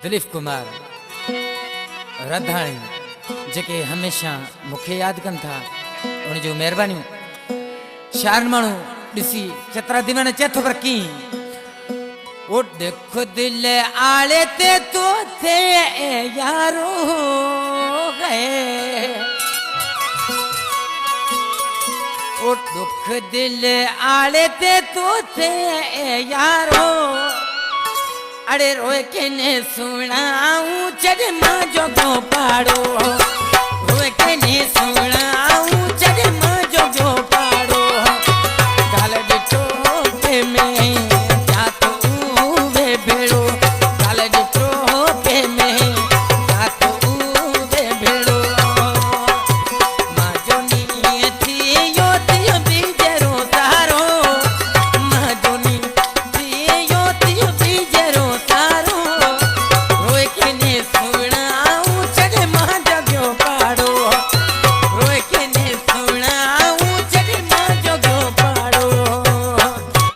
दिलीप कुमार रधाणी जेके हमेशा मुखे याद कन था उन जो मेहरबानी शार मानू दिसी चतरा दीवाना चेथो पर की ओ देखो दिल आले ते तो थे यारो गए ओ दुख दिल आले ते तो थे यारो अरे रोए के ने सुनाऊं चढ़ मां जो पाड़ो।